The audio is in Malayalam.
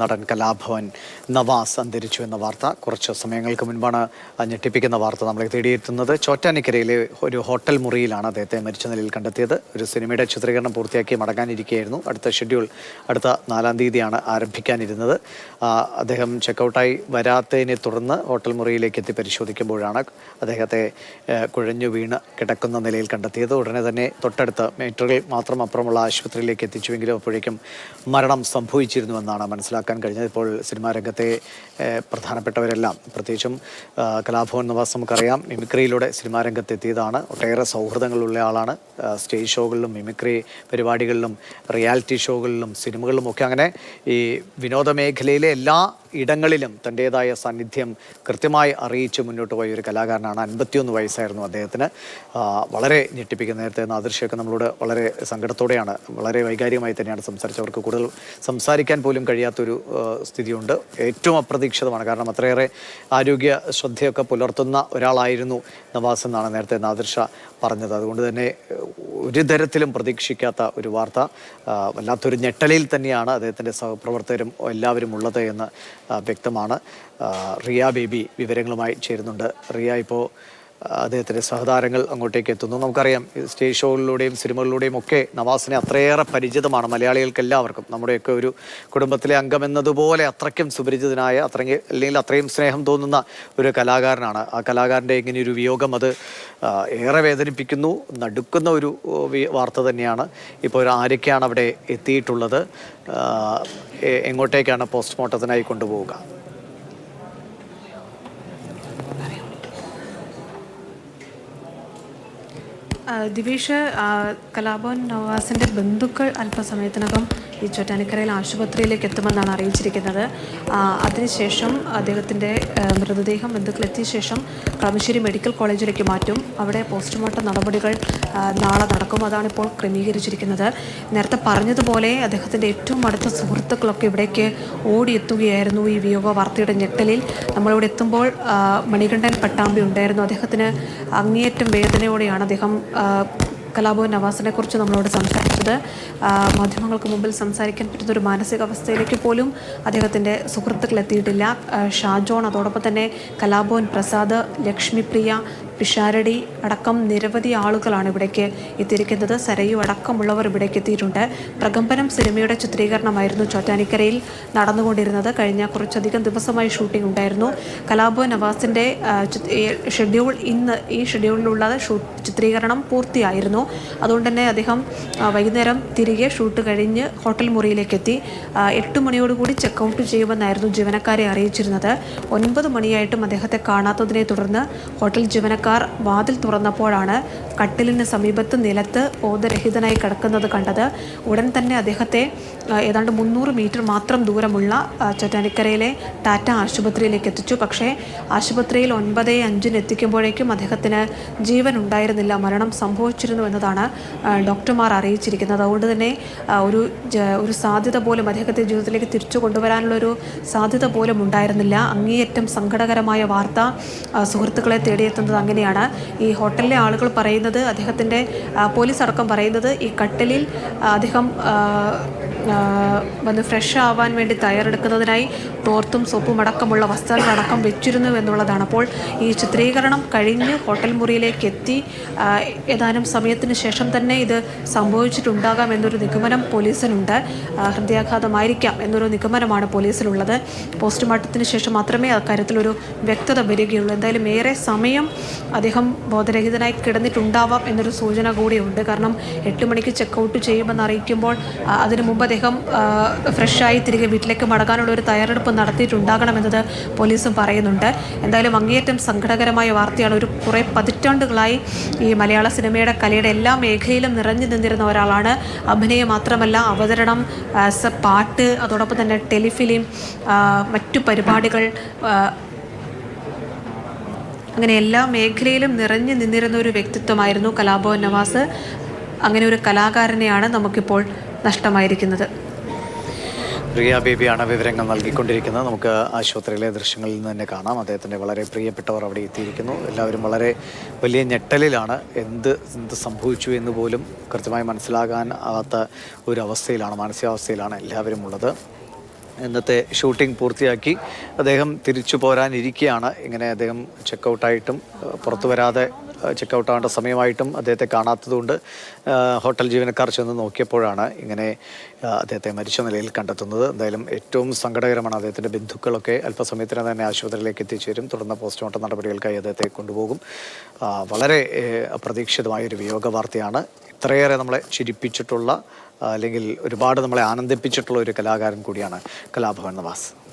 നടൻ കലാഭവൻ നവാസ് അന്തരിച്ചു എന്ന വാർത്ത കുറച്ച് സമയങ്ങൾക്ക് മുൻപാണ് ഞെട്ടിപ്പിക്കുന്ന വാർത്ത നമ്മളെ തേടിയെത്തുന്നത്. ചോറ്റാനിക്കരയിലെ ഒരു ഹോട്ടൽ മുറിയിലാണ് അദ്ദേഹത്തെ മരിച്ച നിലയിൽ കണ്ടെത്തിയത്. ഒരു സിനിമയുടെ ചിത്രീകരണം പൂർത്തിയാക്കി മടങ്ങാനിരിക്കുകയായിരുന്നു. അടുത്ത ഷെഡ്യൂൾ അടുത്ത 4-ാം തീയതിയാണ് ആരംഭിക്കാനിരുന്നത്. അദ്ദേഹം ചെക്കൗട്ടായി വരാത്തതിനെ തുടർന്ന് ഹോട്ടൽ മുറിയിലേക്ക് എത്തി പരിശോധിക്കുമ്പോഴാണ് അദ്ദേഹത്തെ കുഴഞ്ഞു വീണ് കിടക്കുന്ന നിലയിൽ കണ്ടെത്തിയത്. ഉടനെ തന്നെ തൊട്ടടുത്ത മീറ്ററുകൾ മാത്രം അപ്പുറമുള്ള ആശുപത്രിയിലേക്ക് എത്തിച്ചുവെങ്കിലും അപ്പോഴേക്കും മരണം സംഭവിച്ചിരുന്നുവെന്നാണ് മനസ്സിലാക്കുന്നത്. കഴിഞ്ഞത് ഇപ്പോൾ സിനിമാ രംഗത്തെ പ്രധാനപ്പെട്ടവരെല്ലാം, പ്രത്യേകിച്ചും കലാഭവൻ നവാസ് നമുക്കറിയാം മിമിക്രിയിലൂടെ സിനിമാ രംഗത്തെത്തിയതാണ്. ഒട്ടേറെ സൗഹൃദങ്ങളുള്ള ആളാണ്. സ്റ്റേജ് ഷോകളിലും മിമിക്രി പരിപാടികളിലും റിയാലിറ്റി ഷോകളിലും സിനിമകളിലും ഒക്കെ അങ്ങനെ ഈ വിനോദ മേഖലയിലെ എല്ലാ ഇടങ്ങളിലും തൻ്റേതായ സാന്നിധ്യം കൃത്യമായി അറിയിച്ച് മുന്നോട്ട് പോയ ഒരു കലാകാരനാണ്. 51 വയസ്സായിരുന്നു അദ്ദേഹത്തിന്. വളരെ ഞെട്ടിപ്പിക്കുന്ന നേരത്തെ നാദൃശ്യമൊക്കെ നമ്മളോട് വളരെ സങ്കടത്തോടെയാണ്, വളരെ വൈകാരികമായി തന്നെയാണ് സംസാരിച്ചവർക്ക് കൂടുതൽ സംസാരിക്കാൻ പോലും കഴിയാത്തൊരു സ്ഥിതിയുണ്ട്. ഏറ്റവും അപ്രതീക്ഷിതമാണ്. കാരണം അത്രയേറെ ആരോഗ്യ ശ്രദ്ധയൊക്കെ പുലർത്തുന്ന ഒരാളായിരുന്നു നവാസ് എന്നാണ് നേരത്തെ നാദൃശ പറഞ്ഞത്. അതുകൊണ്ട് തന്നെ ഒരു തരത്തിലും പ്രതീക്ഷിക്കാത്ത ഒരു വാർത്ത. വല്ലാത്തൊരു ഞെട്ടലിൽ തന്നെയാണ് അദ്ദേഹത്തിൻ്റെ സഹപ്രവർത്തകരും എല്ലാവരും ഉള്ളത് എന്ന് വ്യക്തമാണ്. റിയ ബേബി വിവരങ്ങളുമായി ചേരുന്നുണ്ട്. റിയ, ഇപ്പോൾ അദ്ദേഹത്തിൻ്റെ സഹതാരങ്ങൾ അങ്ങോട്ടേക്ക് എത്തുന്നു. നമുക്കറിയാം സ്റ്റേജ് ഷോകളിലൂടെയും സിനിമകളിലൂടെയും ഒക്കെ നവാസിനെ അത്രയേറെ പരിചിതമാണ് മലയാളികൾക്ക് എല്ലാവർക്കും. നമ്മുടെയൊക്കെ ഒരു കുടുംബത്തിലെ അംഗം എന്നതുപോലെ അത്രയ്ക്കും സുപരിചിതനായ, അല്ലെങ്കിൽ അത്രയും സ്നേഹം തോന്നുന്ന ഒരു കലാകാരനാണ്. ആ കലാകാരൻ്റെ ഇങ്ങനെയൊരു വിയോഗം അത് ഏറെ വേദനിപ്പിക്കുന്നു, നടുക്കുന്ന ഒരു വാർത്ത തന്നെയാണ്. ഇപ്പോൾ ആരൊക്കെയാണ് അവിടെ എത്തിയിട്ടുള്ളത്? എങ്ങോട്ടേക്കാണ് പോസ്റ്റ്മോർട്ടത്തിനായി കൊണ്ടുപോവുക? ദിവേഷ്, കലാഭവൻ നവാസിൻ്റെ ബന്ധുക്കൾ അല്പസമയത്തിനകം ഈ ചോറ്റാനിക്കരയിൽ ആശുപത്രിയിലേക്ക് എത്തുമെന്നാണ് അറിയിച്ചിരിക്കുന്നത്. അതിനുശേഷം അദ്ദേഹത്തിൻ്റെ മൃതദേഹം ബന്ധുക്കളെത്തിയ ശേഷം കളമശ്ശേരി മെഡിക്കൽ കോളേജിലേക്ക് മാറ്റും. അവിടെ പോസ്റ്റ്മോർട്ടം നടപടികൾ നാളെ നടക്കും. അതാണിപ്പോൾ ക്രമീകരിച്ചിരിക്കുന്നത്. നേരത്തെ പറഞ്ഞതുപോലെ അദ്ദേഹത്തിൻ്റെ ഏറ്റവും അടുത്ത സുഹൃത്തുക്കളൊക്കെ ഇവിടേക്ക് ഓടിയെത്തുകയായിരുന്നു ഈ വിയോഗ വാർത്തയുടെ ഞെട്ടലിൽ. നമ്മളിവിടെ എത്തുമ്പോൾ മണികണ്ഠൻ പട്ടാമ്പി ഉണ്ടായിരുന്നു. അദ്ദേഹത്തിന് അങ്ങേയറ്റം വേദനയോടെയാണ് അദ്ദേഹം കലാഭവൻ നവാസിനെ കുറിച്ച് നമ്മളോട് സംസാരിച്ചത്. മാധ്യമങ്ങൾക്ക് മുമ്പിൽ സംസാരിക്കാൻ പറ്റുന്നൊരു മാനസികാവസ്ഥയിലേക്ക് പോലും അദ്ദേഹത്തിൻ്റെ സുഹൃത്തുക്കൾ എത്തിയിട്ടില്ല. ഷാജോൺ, അതോടൊപ്പം തന്നെ കലാഭവൻ പ്രസാദ്, ലക്ഷ്മിപ്രിയ, പിഷാരടി അടക്കം നിരവധി ആളുകളാണ് ഇവിടേക്ക് എത്തിയിരിക്കുന്നത്. സരയു അടക്കമുള്ളവർ ഇവിടേക്ക് എത്തിയിട്ടുണ്ട്. പ്രകമ്പനം സിനിമയുടെ ചിത്രീകരണമായിരുന്നു ചോറ്റാനിക്കരയിൽ നടന്നുകൊണ്ടിരുന്നത്. കഴിഞ്ഞ കുറച്ചധികം ദിവസമായി ഷൂട്ടിംഗ് ഉണ്ടായിരുന്നു. കലാഭവൻ നവാസിൻ്റെ ഷെഡ്യൂൾ ഈ ഷെഡ്യൂളിലുള്ള ചിത്രീകരണം പൂർത്തിയായിരുന്നു. അതുകൊണ്ട് തന്നെ അദ്ദേഹം വൈകുന്നേരം തിരികെ ഷൂട്ട് കഴിഞ്ഞ് ഹോട്ടൽ മുറിയിലേക്ക് എത്തി. 8 മണിയോടുകൂടി ചെക്കൗട്ട് ചെയ്യുമെന്നായിരുന്നു ജീവനക്കാരെ അറിയിച്ചിരുന്നത്. 9 മണിയായിട്ടും അദ്ദേഹത്തെ കാണാത്തതിനെ തുടർന്ന് ഹോട്ടൽ ജീവനക്കാർ വാതിൽ തുറന്നപ്പോഴാണ് കട്ടിലിന് സമീപത്ത് നിലത്ത് ബോധരഹിതനായി കിടക്കുന്നത് കണ്ടത്. ഉടൻ തന്നെ അദ്ദേഹത്തെ ഏതാണ്ട് 300 മീറ്റർ മാത്രം ദൂരമുള്ള ചോറ്റാനിക്കരയിലെ ടാറ്റ ആശുപത്രിയിലേക്ക് എത്തിച്ചു. പക്ഷേ ആശുപത്രിയിൽ 9:05 എത്തിക്കുമ്പോഴേക്കും അദ്ദേഹത്തിന് ജീവൻ ഉണ്ടായിരുന്നില്ല, മരണം സംഭവിച്ചിരുന്നു എന്നതാണ് ഡോക്ടർമാർ അറിയിച്ചിരിക്കുന്നത്. അതുകൊണ്ട് തന്നെ ഒരു സാധ്യത പോലും അദ്ദേഹത്തെ ജീവിതത്തിലേക്ക് തിരിച്ചു കൊണ്ടുവരാനുള്ളൊരു സാധ്യത പോലും ഉണ്ടായിരുന്നില്ല. അങ്ങേയറ്റം സങ്കടകരമായ വാർത്ത സുഹൃത്തുക്കളെ തേടിയെത്തുന്നത് അങ്ങനെയാണ്. ഈ ഹോട്ടലിലെ ആളുകൾ പറയുന്നത്, അദ്ദേഹത്തിൻ്റെ പോലീസ് അടക്കം പറയുന്നത്, ഈ കട്ടിലിൽ അദ്ദേഹം വന്ന് ഫ്രഷ് ആവാൻ വേണ്ടി തയ്യാറെടുക്കുന്നതിനായി തോർത്തും സോപ്പും അടക്കമുള്ള വസ്ത്രങ്ങളടക്കം വെച്ചിരുന്നു എന്നുള്ളതാണ്. അപ്പോൾ ഈ ചിത്രീകരണം കഴിഞ്ഞ് ഹോട്ടൽ മുറിയിലേക്ക് എത്തി ഏതാനും സമയത്തിന് ശേഷം തന്നെ ഇത് സംഭവിച്ചിട്ടുണ്ടാകാം എന്നൊരു നിഗമനം പോലീസിനുണ്ട്. ഹൃദയാഘാതമായിരിക്കാം എന്നൊരു നിഗമനമാണ് പോലീസിലുള്ളത്. പോസ്റ്റ്മോർട്ടത്തിന് ശേഷം മാത്രമേ അക്കാര്യത്തിലൊരു വ്യക്തത വരികയുള്ളൂ. എന്തായാലും ഏറെ സമയം അദ്ദേഹം ബോധരഹിതനായി കിടന്നിട്ടുണ്ടാവാം എന്നൊരു സൂചന കൂടിയുണ്ട്. കാരണം 8 മണിക്ക് ചെക്കൗട്ട് ചെയ്യുമെന്ന് അറിയിക്കുമ്പോൾ അതിനു മുമ്പ് അദ്ദേഹം ഫ്രഷായി തിരികെ വീട്ടിലേക്ക് മടങ്ങാനുള്ള ഒരു തയ്യാറെടുപ്പ് നടത്തിയിട്ടുണ്ടാകണമെന്നത് പോലീസും പറയുന്നുണ്ട്. എന്തായാലും അങ്ങേയറ്റം സങ്കടകരമായ വാർത്തയാണ്. കുറേ പതിറ്റാണ്ടുകളായി ഈ മലയാള സിനിമയുടെ കലയുടെ എല്ലാ മേഖലയിലും നിറഞ്ഞു നിന്നിരുന്ന ഒരാളാണ്. അഭിനയം മാത്രമല്ല, അവതരണം, പാട്ട്, അതോടൊപ്പം തന്നെ ടെലിഫിലിം, മറ്റു പരിപാടികൾ, അങ്ങനെ എല്ലാ മേഖലയിലും നിറഞ്ഞു നിന്നിരുന്ന ഒരു വ്യക്തിത്വമായിരുന്നു കലാഭവൻ നവാസ്. അങ്ങനെ ഒരു കലാകാരനെയാണ് നമുക്കിപ്പോൾ നഷ്ടമായിരിക്കുന്നത്. റിയ ബേബിയാണ് വിവരങ്ങൾ നൽകിക്കൊണ്ടിരിക്കുന്നത്. നമുക്ക് ആശുപത്രിയിലെ ദൃശ്യങ്ങളിൽ നിന്ന് തന്നെ കാണാം. അദ്ദേഹത്തിൻ്റെ വളരെ പ്രിയപ്പെട്ടവർ അവിടെ എത്തിയിരിക്കുന്നു. എല്ലാവരും വളരെ വലിയ ഞെട്ടലിലാണ്. എന്ത് സംഭവിച്ചു എന്ന് പോലും കൃത്യമായി മനസ്സിലാകാൻ ആകാത്ത ഒരു അവസ്ഥയിലാണ്, മാനസികാവസ്ഥയിലാണ് എല്ലാവരും ഉള്ളത്. ഇന്നത്തെ ഷൂട്ടിംഗ് പൂർത്തിയാക്കി അദ്ദേഹം തിരിച്ചു പോരാനിരിക്കുകയാണ്. ഇങ്ങനെ അദ്ദേഹം ചെക്കൗട്ടായിട്ടും പുറത്തു വരാതെ ചെക്കൗട്ടാവേണ്ട സമയമായിട്ടും അദ്ദേഹത്തെ കാണാത്തതുകൊണ്ട് ഹോട്ടൽ ജീവനക്കാർ ചെന്ന് നോക്കിയപ്പോഴാണ് ഇങ്ങനെ അദ്ദേഹത്തെ മരിച്ച നിലയിൽ കണ്ടെത്തുന്നത്. എന്തായാലും ഏറ്റവും സങ്കടകരമാണ്. അദ്ദേഹത്തിൻ്റെ ബന്ധുക്കളൊക്കെ അല്പസമയത്തിന് തന്നെ ആശുപത്രിയിലേക്ക് എത്തിച്ചേരും. തുടർന്ന് പോസ്റ്റ്മോർട്ടം നടപടികൾക്കായി അദ്ദേഹത്തെ കൊണ്ടുപോകും. വളരെ അപ്രതീക്ഷിതമായൊരു വിയോഗ വാർത്തയാണ്. ഇത്രയേറെ നമ്മളെ ചിരിപ്പിച്ചിട്ടുള്ള അല്ലെങ്കിൽ ഒരുപാട് നമ്മളെ ആനന്ദിപ്പിച്ചിട്ടുള്ള ഒരു കലാകാരൻ കൂടിയാണ് കലാഭവൻ നവാസ്.